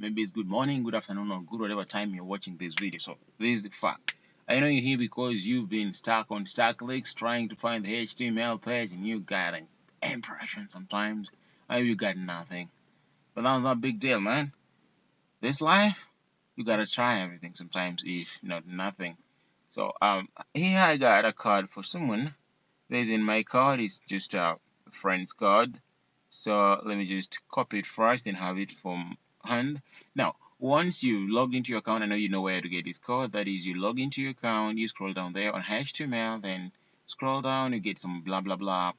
maybe it's good morning, good afternoon, or good whatever time you're watching this video. So this is the fact. I know you're here because you've been stuck on StackLeaks trying to find the HTML page and you got an impression sometimes. You got nothing. But that's not a big deal, man. This life, you gotta try everything sometimes if not nothing. So here I got a card for someone. There's in my card is just a friend's card. So let me just copy it first and have it from hand. Now, once you logged into your account, I know you know where to get this code. That is, you log into your account, you scroll down there on HTML, then scroll down, you get some blah blah blah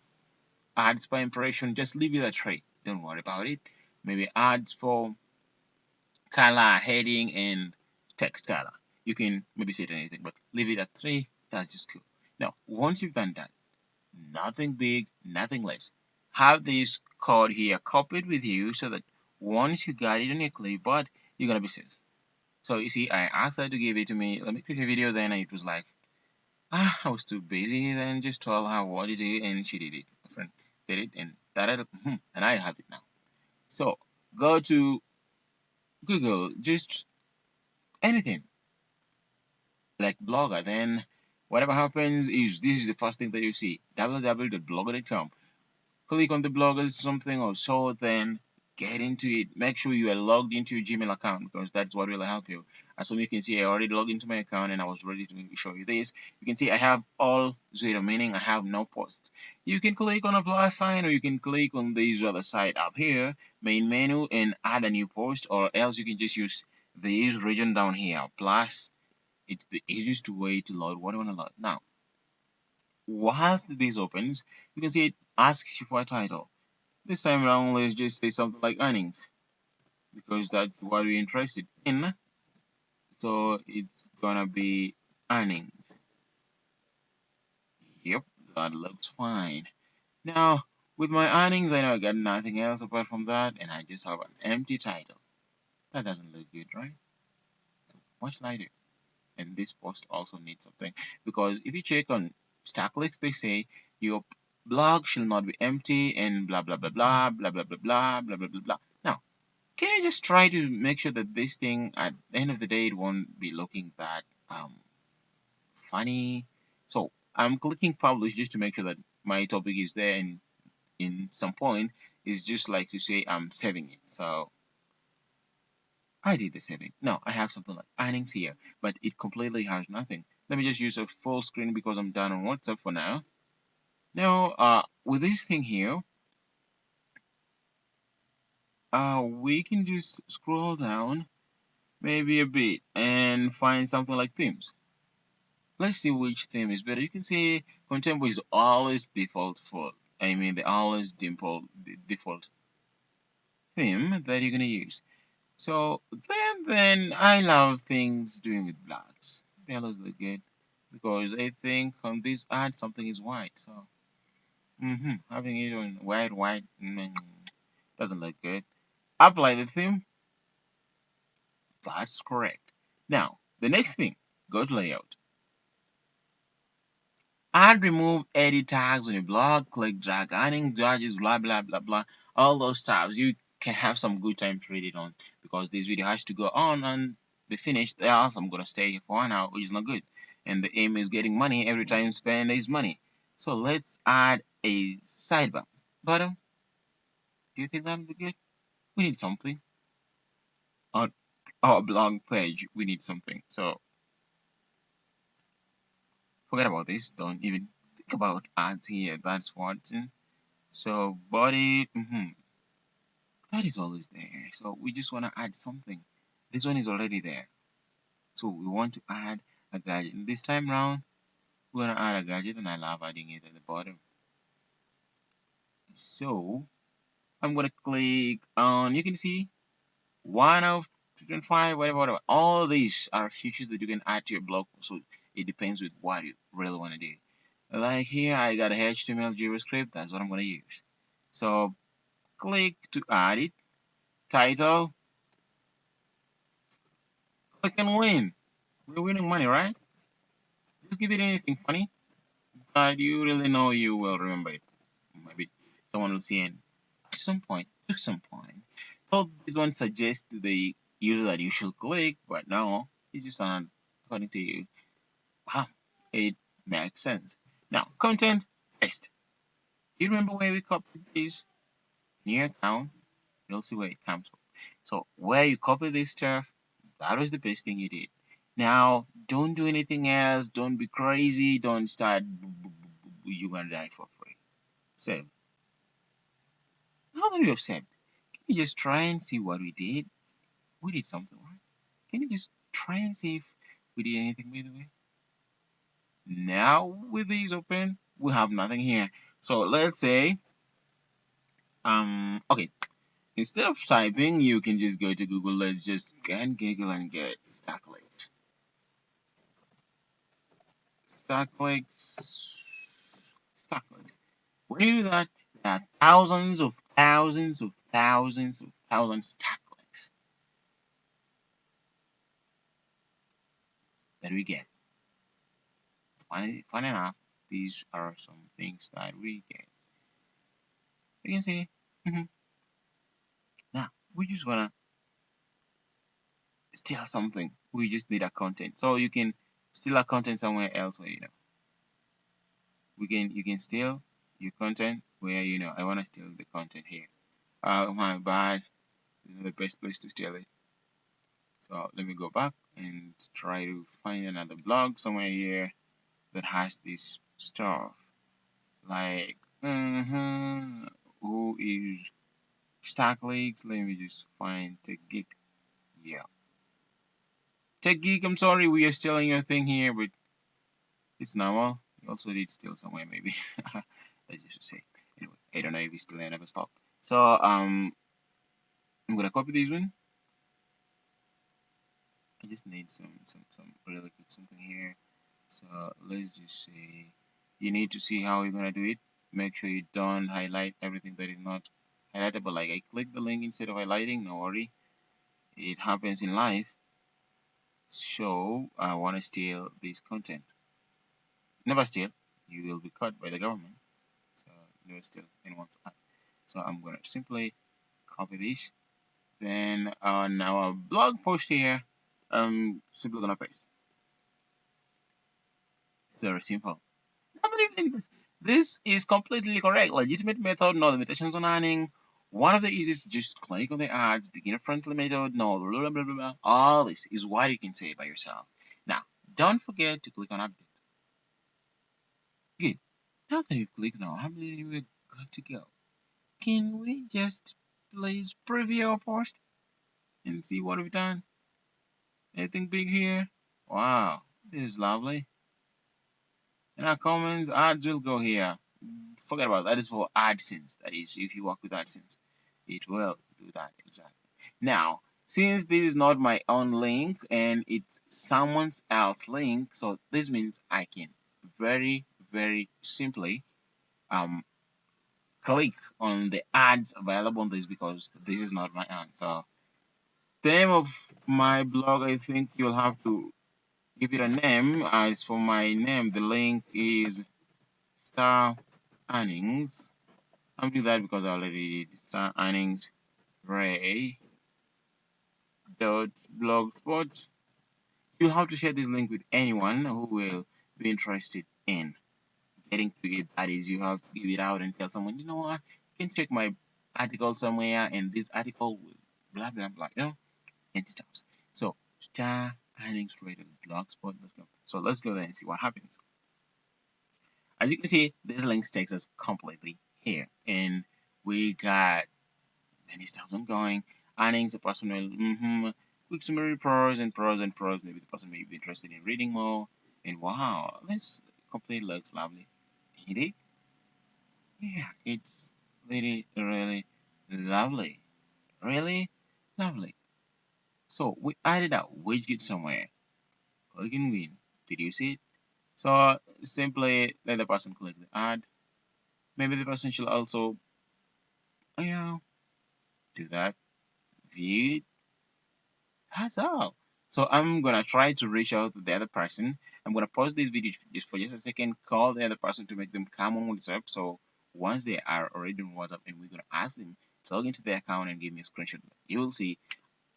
ads by impression. Just leave it at 3. Don't worry about it. Maybe ads for color, heading, and text color. You can maybe set anything, but leave it at 3. That's just cool. Now, once you've done that, nothing big, nothing less. Have this code here copied with you so that once you got it on your clipboard, you're gonna be safe. So you see, I asked her to give it to me. Let me create a video. Then it was like, I was too busy. Then just told her what it is, and she did it. My friend did it, and and I have it now. So go to Google, just anything like Blogger. Then whatever happens is this is the first thing that you see: www.blogger.com. Click on the blogger something or so, then get into it. Make sure you are logged into your Gmail account because that's what will help you. As you can see, I already logged into my account and I was ready to show you this. You can see I have all zero, meaning I have no posts. You can click on a plus sign or you can click on this other side up here, main menu, and add a new post, or else you can just use this region down here. Plus, it's the easiest way to load what you want to load. Now, whilst this opens, you can see it asks you for a title. This time around, let's just say something like earnings because that's what we're interested in. So it's gonna be earnings. Yep, that looks fine. Now, with my earnings, I know I got nothing else apart from that, and I just have an empty title. That doesn't look good, right? So what should I do? And this post also needs something because if you check on StackLeaks, they say your blog should not be empty and blah blah blah blah blah blah blah blah blah blah blah blah. Now, can I just try to make sure that this thing at the end of the day it won't be looking that funny? So I'm clicking publish just to make sure that my topic is there, and in some point it's just like to say I'm saving it. So I did the saving. Now I have something like earnings here, but it completely has nothing. Let me just use a full screen because I'm done on WhatsApp for now. Now with this thing here, we can just scroll down maybe a bit and find something like themes. Let's see which theme is better. You can see Contempo is always default for, I mean, the always default theme that you're gonna use. So then I love things doing with blacks. They always look good because I think on this ad something is white. So having it on white doesn't look good. Apply the theme. That's correct. Now the next thing, go to layout. Add, remove, edit tags on your blog, click, drag, earning, judges, blah, blah, blah, blah. All those tabs. You can have some good time to read it on because this video has to go on and be finished. Else I'm going to stay here for 1 hour, which is not good. And the aim is getting money. Every time you spend is money. So let's add a sidebar button. Do you think that would be good? We need something. On our blog page, we need something. So forget about this. Don't even think about ads here. That's what's in. So body, that is always there. So we just want to add something. This one is already there. So we want to add a gadget. And this time round, we're going to add a gadget and I love adding it at the bottom. So I'm going to click on, you can see 1 of 2.5, whatever. All these are features that you can add to your blog. So it depends with what you really want to do. Like here, I got a HTML JavaScript. That's what I'm going to use. So click to add it. Title, click and win. We're winning money, right? Just give it anything funny, but you really know you will remember it. Maybe someone will see it at some point, so this one suggests the user that you should click, but no, it's just not according to you. Wow, it makes sense. Now, content paste. You remember where we copied this? New account, you'll see where it comes from. So where you copy this stuff, that was the best thing you did. Now, don't do anything else. Don't be crazy. Don't start. You're gonna die for free. Save. How many you have saved? Can you just try and see what we did? We did something, right? Can you just try and see if we did anything, by the way? Now, with these open, we have nothing here. So let's say, okay, instead of typing, you can just go to Google. Let's just get Google and get Starlink. Starlink. Starlink. When you do that, there are thousands of thousands of thousands of thousands Starlinks that we get. Funny enough, these are some things that we get. You can see. Now, we just wanna steal something. We just need a content. So you can steal a content somewhere else where you can steal your content where I wanna steal the content here. My bad. This is the best place to steal it. So let me go back and try to find another blog somewhere here that has this stuff. Like who is Stack Leaks? Let me just find Tech Geek. Yeah. Tech Geek, I'm sorry we are stealing your thing here, but it's normal. You also did steal somewhere, maybe. Let's just say. Anyway, I don't know if he's still there, never stop. So I'm gonna copy this one. I just need some really quick something here. So let's just say you need to see how you're gonna do it. Make sure you don't highlight everything that is not highlightable. Like I click the link instead of highlighting, no worry. It happens in life. So I wanna steal this content. Never steal. You will be caught by the government. So never steal anyone's ad. So I'm gonna simply copy this. Then on our blog post here, I'm simply gonna paste. Very simple. This is completely correct. Legitimate method, no limitations on earning. One of the easiest, just click on the ads, beginner friendly method, no blah blah blah blah blah. All this is what you can say by yourself. Now, don't forget to click on update. Good. Now that you've clicked on update, we're good to go. Can we just please preview our post and see what we've done? Anything big here? Wow, this is lovely. In our comments, ads will go here. Forget about that. That is for AdSense. That is, if you work with AdSense, it will do that exactly. Now, since this is not my own link and it's someone else's link, so this means I can very, very simply um click on the ads available on this because this is not my own. So the name of my blog, I think you'll have to give it a name. As for my name, the link is Star Earnings. I'm doing that because I already did Star Earnings Ray dot blogspot. You'll have to share this link with anyone who will be interested in getting to it. That is, you have to give it out and tell someone, you know what, you can check my article somewhere, and this article will blah blah blah, and stuff. So Star Earnings Ray dot blogspot.com. So let's go there and see what happens. As you can see, this link takes us completely here, and we got many stuff ongoing. Earnings, a personal, quick summary, pros and pros and pros. Maybe the person may be interested in reading more. And wow, this complete looks lovely. Ain't it? Yeah, it's really, really lovely. Really lovely. So we added a widget somewhere. Click and win. Did you see it? So simply let the person click the ad. Maybe the person should also, do that. View it. That's all. So I'm gonna try to reach out to the other person. I'm gonna pause this video just for just a second, call the other person to make them come on WhatsApp. So once they are already on WhatsApp, and we're gonna ask them to log into their account and give me a screenshot, you will see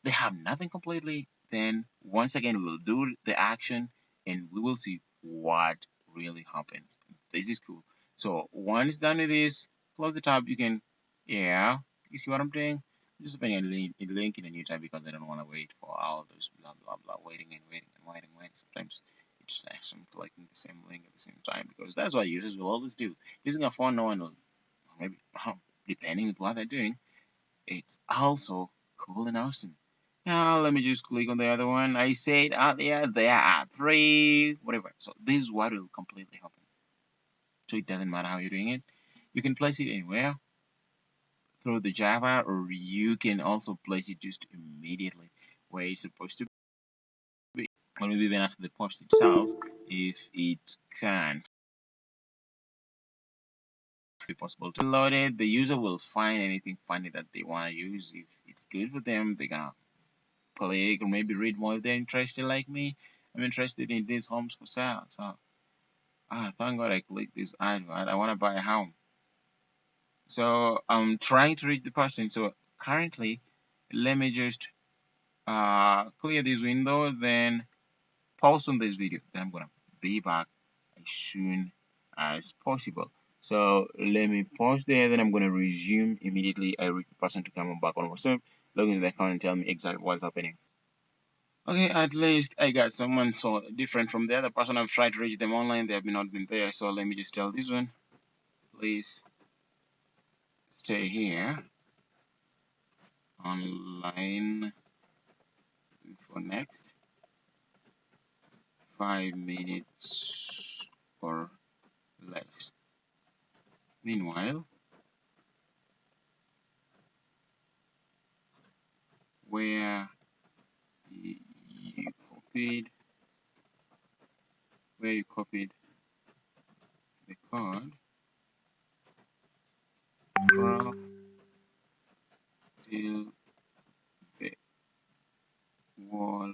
they have nothing completely, then once again we will do the action and we will see what really happens. This is cool. So once done with this, close the tab. You can, yeah, you see what I'm doing? I'm just putting a link in a new tab because I don't want to wait for all those blah blah blah, waiting and waiting and waiting and waiting. Sometimes it's just I'm clicking the same link at the same time because that's what users will always do. Using a phone, no one will, maybe depending on what they're doing, it's also cool and awesome. Now let me just click on the other one. I said there are three, whatever. So this is what will completely happen. So it doesn't matter how you're doing it. You can place it anywhere through the Java, or you can also place it just immediately where it's supposed to be, or maybe even after the post itself, if it can be possible to load it. The user will find anything funny that they want to use. If it's good for them, they're gonna play or maybe read more if they're interested like me. I'm interested in these homes for sale. So thank God I clicked this advert. I want to buy a home. So I'm trying to reach the person. So currently, let me just clear this window, then pause on this video. Then I'm gonna be back as soon as possible. So let me pause there, then I'm gonna resume immediately. I reach the person to come back on WhatsApp, log into the account and tell me exactly what's happening. Okay, at least I got someone so different from the other person. I've tried to reach them online, they have not been there. So let me just tell this one, please stay here online for next 5 minutes or less. Meanwhile, where you copied, where you copied the code, drop till the wall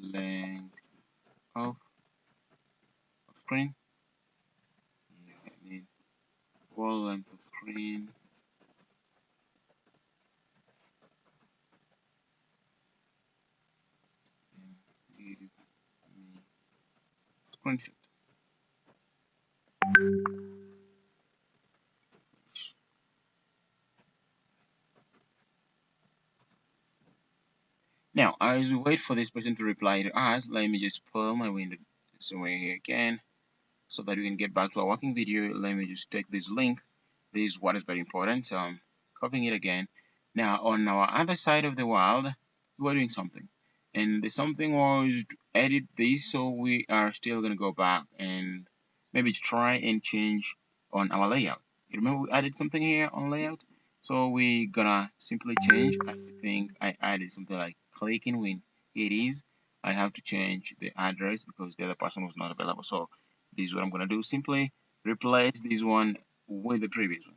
length of screen. Yeah, I need wall length of screen and give me screenshot. Now, as we wait for this person to reply to us, let me just pull my window somewhere here again so that we can get back to our working video. Let me just take this link. This is what is very important. So I'm copying it again. Now, on our other side of the world, we're doing something. And the something was to edit this, so we are still going to go back and maybe try and change on our layout. You remember we added something here on layout? So we gonna simply change. I think I added something like clicking when it is. I have to change the address because the other person was not available. So this is what I'm gonna do. Simply replace this one with the previous one.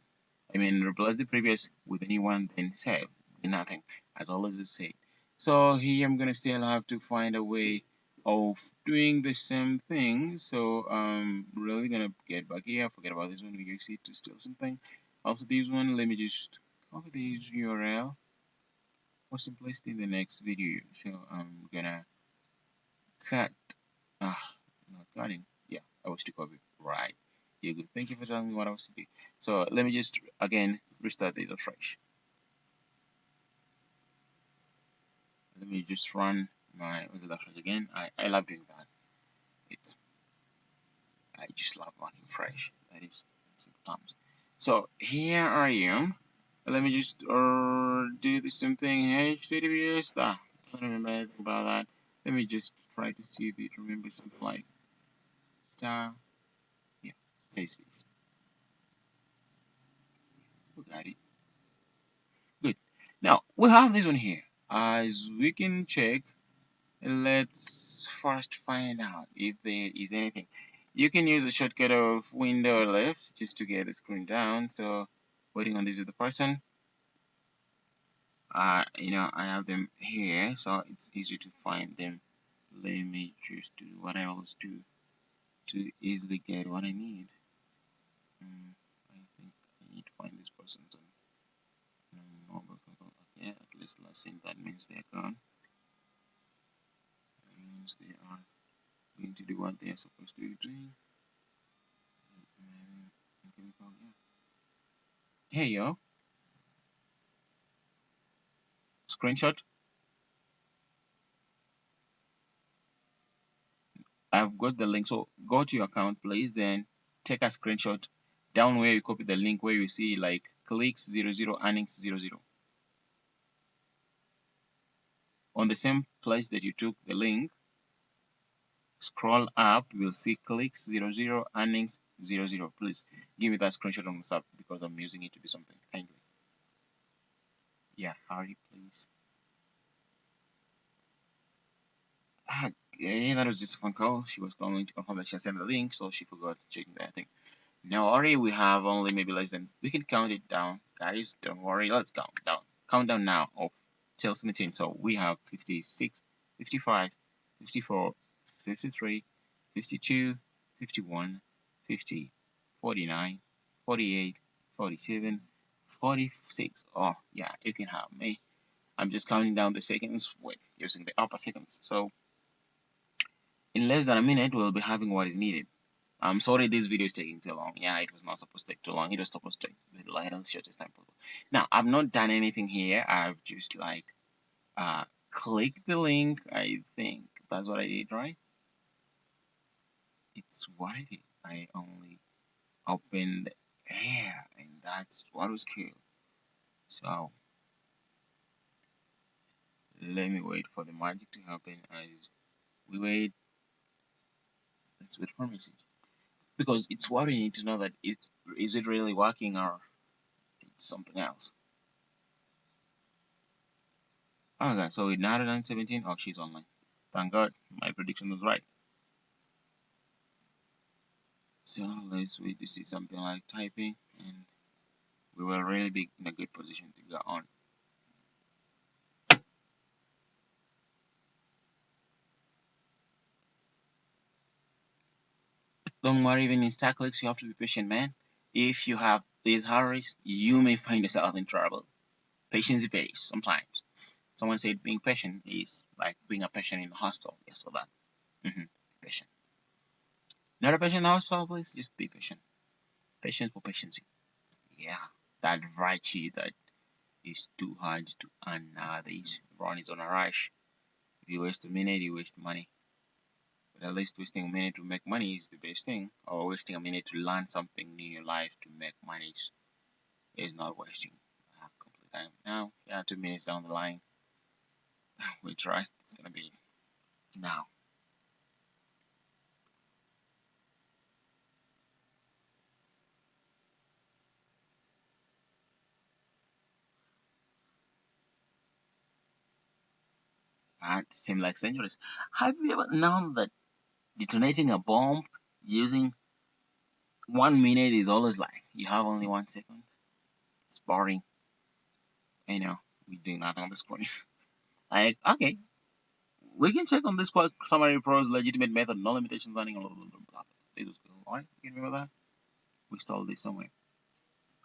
I mean, replace the previous with a new one, then save. Nothing, as always I say. So here I'm gonna still have to find a way of doing the same thing. So I'm really gonna get back here. Forget about this one. We use it to steal something. Also, this one. Let me just copy this URL for simplicity in the next video. So I'm gonna cut. Not cutting. Yeah, I was to copy. Right. You're good. Thank you for telling me what I was to do. So let me just again restart this afresh. Let me just run my afresh again. I love doing that. It's I just love working fresh. That is sometimes. So here I am. Let me just do the same thing. HTTPS. I don't remember anything about that. Let me just try to see if it remembers something like star. Yeah, paste it. We got it. Good. Now we have this one here. As we can check, let's first find out if there is anything. You can use the shortcut of window left just to get the screen down. So waiting on this other person. I have them here, so it's easy to find them. Let me just do what I always do to easily get what I need. I think I need to find this person. So, list lesson. That means they're gone. That means they are going to do what they are supposed to be doing. Yeah. Hey yo, screenshot. I've got the link. So go to your account, please. Then take a screenshot down where you copy the link where you see like clicks 00 earnings 00. On the same place that you took the link, scroll up, you will see clicks 00 earnings 00. Please give me that screenshot on WhatsApp because I'm using it to do something. Kindly. Yeah, hurry, please. Okay, that was just a phone call. She was calling to confirm that she had sent the link, so she forgot checking that thing. Now, already we have only maybe less than, we can count it down, guys. Don't worry, let's count down. Countdown now of till 17. So we have 56, 55, 54, 53, 52, 51, 50, 49, 48, 47, 46. Oh, yeah, you can have me. I'm just counting down the seconds with using the upper seconds. So in less than a minute, we'll be having what is needed. I'm sorry this video is taking too long. Yeah, it was not supposed to take too long. It was supposed to take the lightest shortest time possible. Now, I've not done anything here. I've just like clicked the link. I think that's what I did, right? It's what I did. I only opened air, and that's what was cool. So let me wait for the magic to happen. As we wait, let's wait for a message because it's what we need to know that is it really working or it's something else. Okay, so with 917, oh, she's online. Thank God, my prediction was right. So let's wait to see something like typing, and we will really be in a good position to go on. Don't worry, even in StackLex, you have to be patient, man. If you have these hurries, you may find yourself in trouble. Patience pays sometimes. Someone said being patient is like being a patient in a hospital. Yes, for that. Patient. Not a patient in the hospital, please. Just be patient. Patience for patience. Yeah, that virtue that is too hard to earn nowadays. Everyone is on a rush. If you waste a minute, you waste money. But at least wasting a minute to make money is the best thing. Or wasting a minute to learn something new in your life to make money is not wasting complete time. Now, yeah, 2 minutes down the line, we trust it's gonna be now. It seems like centuries. Have you ever known that detonating a bomb using 1 minute is always like you have only 1 second? It's boring. I know we do nothing on the screen. Like, okay, we can check on this quick summary pros legitimate method, no limitations learning, blah, blah, blah, blah. It was cool. Alright, you can remember that? We stole this somewhere.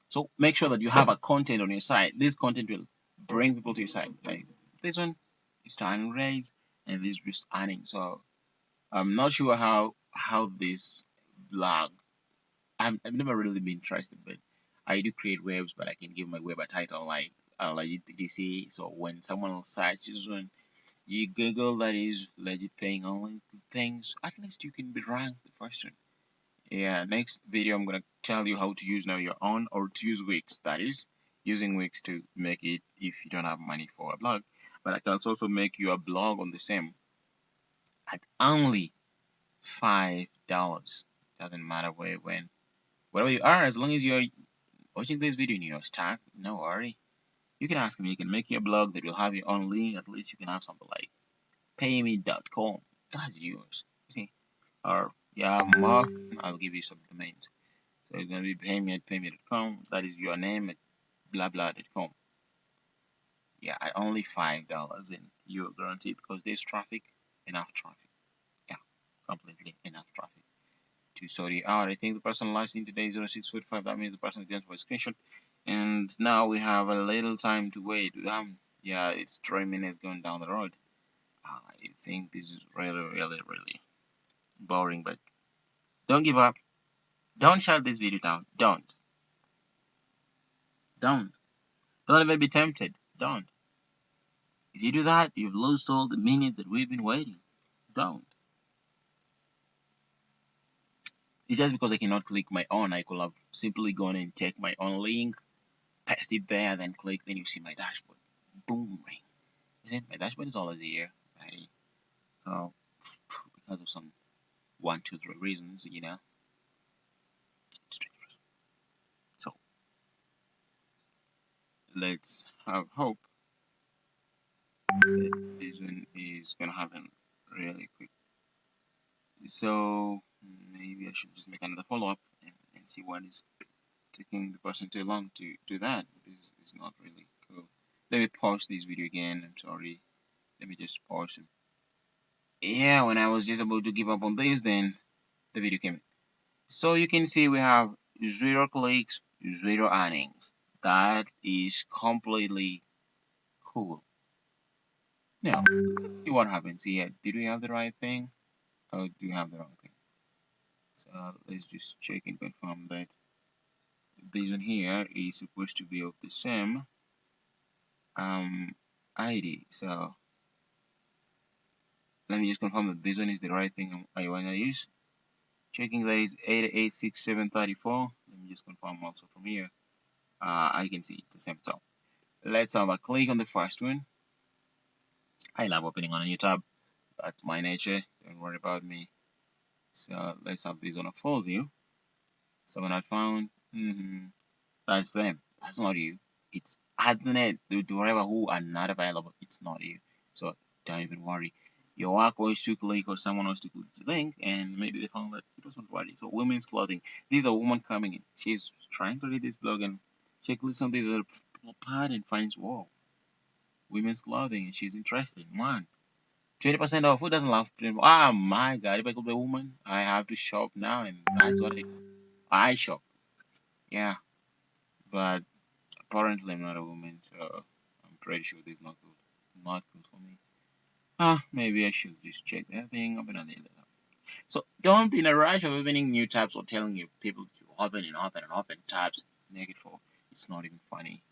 So make sure that you have a content on your site. This content will bring people to your site. Like this one is to earn raise, and this is just earning. So I'm not sure how this blog. I've never really been interested, but I do create webs, but I can give my web a title like legit PDC. So when someone searches one, you Google that is legit paying online things, at least you can be ranked the first one. Yeah, next video I'm gonna tell you how to use now your own or to use Wix. That is using Wix to make it if you don't have money for a blog. But I can also make you a blog on the same at only $5. Doesn't matter where, when, wherever you are, as long as you're watching this video in your stack, no worry. You can ask me, you can make your blog that will have your own link. At least you can have something like payme.com. That's yours. See? Or yeah, Mark, I'll give you some domains. So it's gonna be payme at payme.com. That is your name at blah blah.com. Yeah, at only $5, and you're guaranteed because there's traffic, enough traffic. Yeah, completely enough traffic to sort it out. I think the person listening today is 0645. That means the person is going for a screenshot. And now we have a little time to wait. Yeah, it's 3 minutes going down the road. I think this is really, really, really boring, but don't give up. Don't shut this video down. Don't. Don't. Don't even be tempted. Don't. If you do that, you've lost all the minutes that we've been waiting. Don't. It's just because I cannot click my own. I could have simply gone and take my own link, paste it there, then click, then you see my dashboard. Boom, ring. You see, my dashboard is always here. Ready? So, because of some 1, 2, 3 reasons, it's dangerous. So, let's have hope that this one is gonna happen really quick. So, maybe I should just make another follow up and see what is taking the person too long to do that. This is not really cool. Let me pause this video again. I'm sorry. Let me just pause it. Yeah, when I was just about to give up on this, then the video came in. So you can see we have 0 clicks, 0 earnings. That is completely cool. Now, let's see what happens here. Did we have the right thing? Or do we have the wrong thing? So let's just check and confirm that this one here is supposed to be of the same ID. So let me just confirm that this one is the right thing I want to use. Checking that is 886734. Let me just confirm also from here. I can see it's the same. So let's have a click on the first one. I love opening on a new tab. That's my nature. Don't worry about me. So let's have this on a full view. So when I found, that's them. That's not you. It's Adnet, the driver who are not available. It's not you. So don't even worry. Your work was to click or someone was to click the link and maybe they found that it wasn't ready. So women's clothing. This is a woman coming in. She's trying to read this blog and she clicks on this other part and finds, whoa, women's clothing, and she's interested. Man, 20% off. Who doesn't love 20? Ah, my God, if I could be a woman, I have to shop now, and that's what I shop. Yeah, but apparently I'm not a woman, so I'm pretty sure this is not good. Not good for me. Maybe I should just check that thing, open and delete. So don't be in a rush of opening new tabs or telling your people to open and open and open tabs. Make it for. It's not even funny.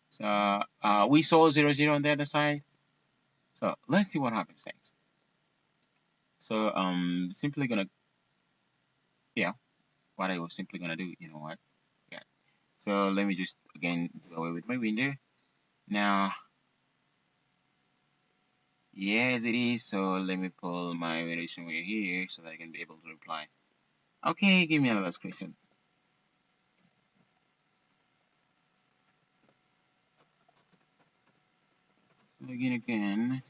So we saw 00 on the other side. So let's see what happens next. So simply gonna, yeah, what I was simply gonna do, you know what? Yeah. So let me just again go away with my window. Now, yes it is. So let me pull my window somewhere here so that I can be able to reply. Okay, give me another screenshot. Again.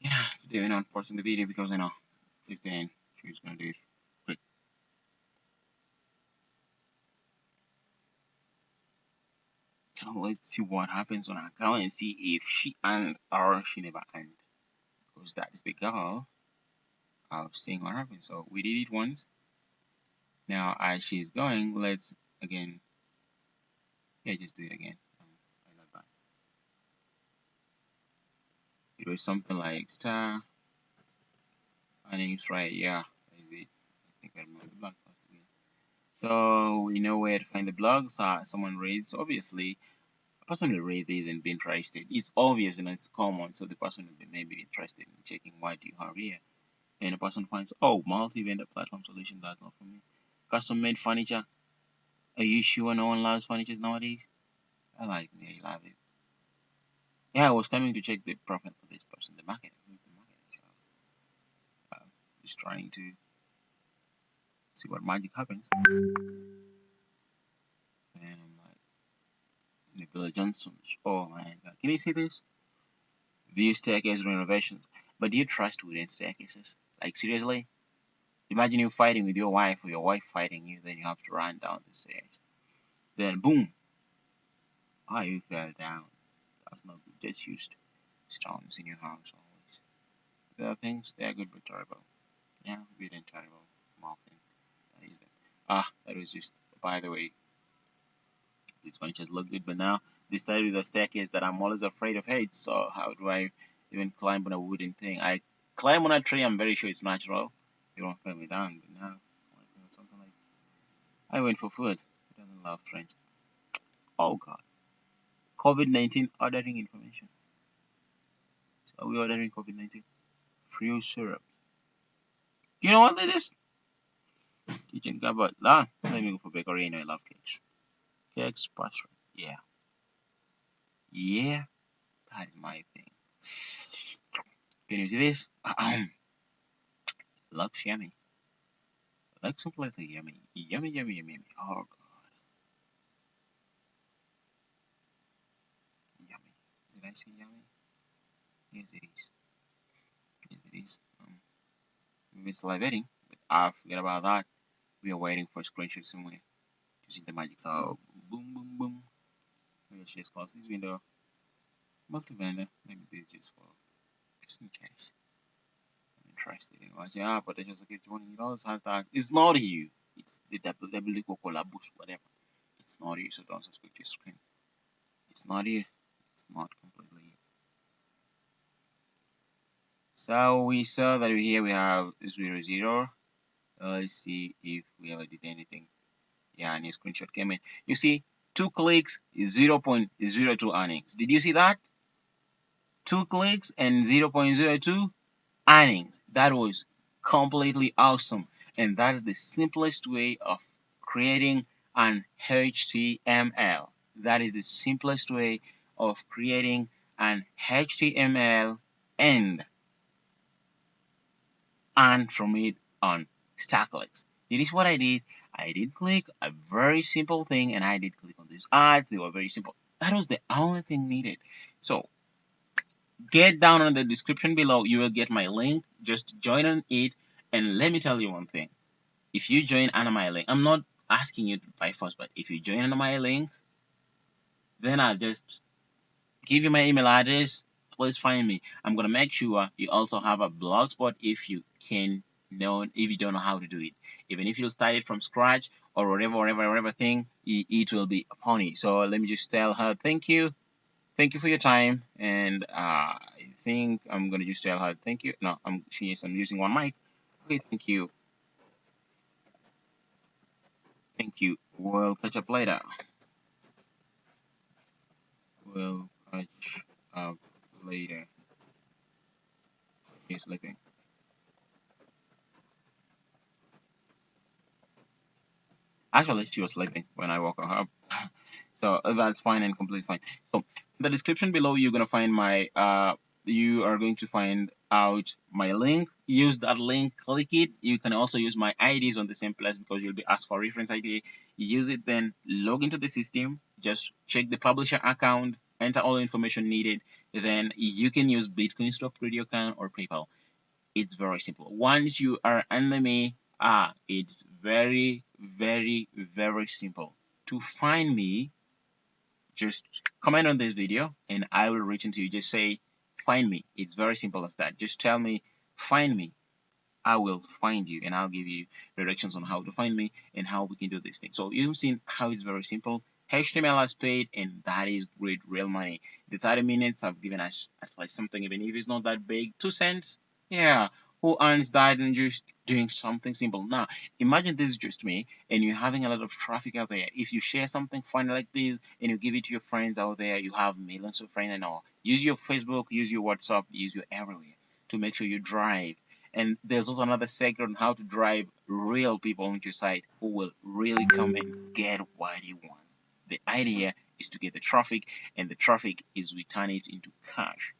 Yeah, today we're not pausing the video because I know 15 she's gonna do it quick. So let's see what happens on her account and see if she earned or she never earned. Because that is the goal of seeing what happens. So we did it once. Now as she's going, let's again, yeah, just do it again. I like that. It was something like star earnings, right? Yeah, that's it. I think I remember the blog post again. So we know where to find the blog that someone reads. Obviously, a person will read this and be interested. It's obvious and it's common, so the person will be maybe interested in checking what you have here. And the person finds, oh, multi-vendor platform solution, that's not for me. Custom made furniture. Are you sure no one loves furniture nowadays? I like me, I love it. Yeah, I was coming to check the profile for this person, the market. Just trying to see what magic happens. And I'm like, Nicola Johnson's. Oh my God, can you see this? View staircase renovations. But do you trust wooden staircases? Like seriously? Imagine you fighting with your wife or your wife fighting you, then you have to run down the stairs. Then boom, Ah, you fell down. That's not good. Just used stones in your house always. There are things they are good but terrible. Yeah, good and terrible. Mocking. That is them. Ah, that was just. By the way, these furnitures look good, but now they started with a staircase that I'm always afraid of heights. So how do I even climb on a wooden thing? I climb on a tree. I'm very sure it's natural. It won't fall me down. But now, oh my God, something like I went for food. It doesn't love friends. Oh God. COVID-19 ordering information. So are we ordering COVID-19? Free syrup. You know what this is? Kitchen cupboard. Ah, let me go for bakery. I love cakes. Cakes, pastry. Yeah. Yeah. That is my thing. Can you see this? Looks yummy. Looks completely yummy. Yummy, yummy, yummy, yummy. Oh God. Yummy. Did I say yummy? Yes, it is. Yes, it is. We've been salivating, but I forget about that. We are waiting for a screenshot somewhere to see the magic. So, boom, boom, boom. Maybe I should just close this window. Multi-vendor. Maybe this is just in case. I'm interested in watching. Ah, potential security warning. It also has that. It's not you. It's the double Coca-Cola boost, whatever. It's not you, so don't suspect your screen. It's not you. It's not completely you. So we saw that here we have 0, 0. Let's see if we ever did anything. Yeah, a new screenshot came in. You see, 2 clicks is 0.02 earnings. Did you see that? 2 clicks and 0.02 earnings. That was completely awesome. And that is the simplest way of creating an HTML. That is the simplest way of creating an HTML and earn from it on StackLex. It is what I did. I did click a very simple thing and I did click on these ads. They were very simple. That was the only thing needed. So get down on the description below. You will get my link. Just join on it. And let me tell you one thing. If you join on my link, I'm not asking you to buy first, but if you join on my link, then I'll just give you my email address. Please find me. I'm gonna make sure you also have a blog spot if you can know if you don't know how to do it. Even if you start it from scratch or whatever thing, it will be upon you. So let me just tell her thank you for your time, and I think I'm gonna just tell her thank you. No, I'm using one mic. Okay, thank you. We'll catch up later. We'll catch up later. She's sleeping. Actually, she was sleeping when I woke her up. So that's fine and completely fine. So in the description below, you're gonna find my you are going to find out my link. Use that link, click it. You can also use my IDs on the same place because you'll be asked for reference ID. Use it, then log into the system. Just check the publisher account, enter all the information needed. Then you can use Bitcoin to upgrade your account or PayPal. It's very simple. Once you are under me, it's very simple. To find me, just comment on this video and I will reach into you. Just say find me. It's very simple as that. Just tell me find me. I will find you and I'll give you directions on how to find me and how we can do this thing. So you've seen how it's very simple. HTML has paid and that is great real money. The 30 minutes have given us at least something, even if it's not that big, 2 cents. Yeah, who earns that and just doing something simple? Now, imagine this is just me and you're having a lot of traffic out there. If you share something funny like this and you give it to your friends out there, you have millions of friends and all. Use your Facebook, use your WhatsApp, use your everywhere to make sure you drive. And there's also another sector on how to drive real people onto your site who will really come and get what you want. The idea is to get the traffic, and the traffic is we turn it into cash.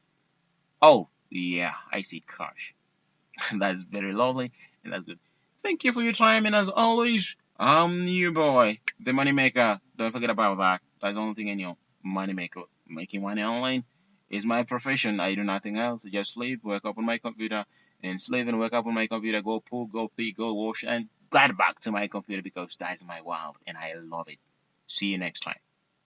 Oh, yeah, I see cash. That's very lovely, and that's good. Thank you for your time, and as always, I'm your boy, the money maker. Don't forget about that. That's the only thing I know. Money maker. Making money online is my profession. I do nothing else. I just sleep, wake up on my computer, and sleep and wake up on my computer, go pool, go pee, go wash, and get back to my computer because that's my world, and I love it. See you next time.